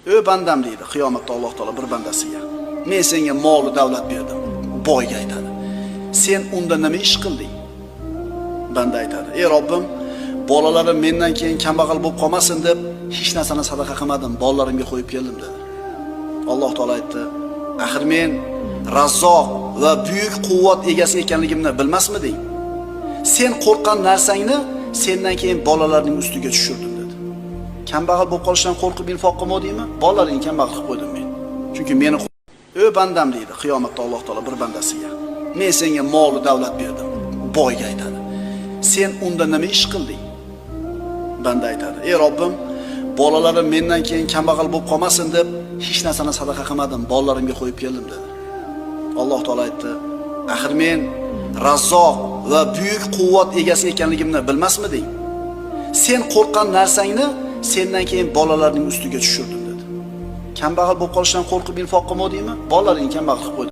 "Ey bandam" deydi qiyomatda Alloh taolo bir bandasiga. "Men senga mol va davlat berdim." Boyga aytadi. "Sen unda nima ish qilding?" Banda aytadi: "Ey Robbim, bolalarim mendan keyin kambag'al bo'lib qolmasin deb hech narsani sadaqa qilmadim, bolalarimga qo'yib keldim" dedi. Alloh taolo aytdi: "Axir men Razzoq va buyuk quvvat egasi ekanligimni bilmasmiding? Sen qo'rqqan narsangni sendan keyin bolalarning ustiga tushirdim" dedi. Kambag'al bo'lib qolishdan qo'rqib infoq qilmadingmi? Bolalaringni kambag'al qilib qo'ydim men. Chunki meni "Ey bandam" deydi qiyomatda Alloh taolo bir bandasiga. "Men senga mol va davlat berdim." Boyga aytadi: "Sen unda nima ish qilding?" Banda aytadi: "Ey Robbim, bolalarim mendan keyin kambag'al bo'lib qolmasin deb hech narsani sadaqa qilmadim, bolalarimga qo'yib keldim" dedi. Alloh taolo aytdi: "Axir men Razzoq va buyuk quvvat egasi ekanligimni bilmasmiding? Sen qo'rqqan narsangni sendan keyin bolalarning ustiga tushirdim" dedi. Kambag'al bo'lib qolishdan qo'rqib infoq qilmadingmi? Bolalaringni kambag'al qilib qo'ydim.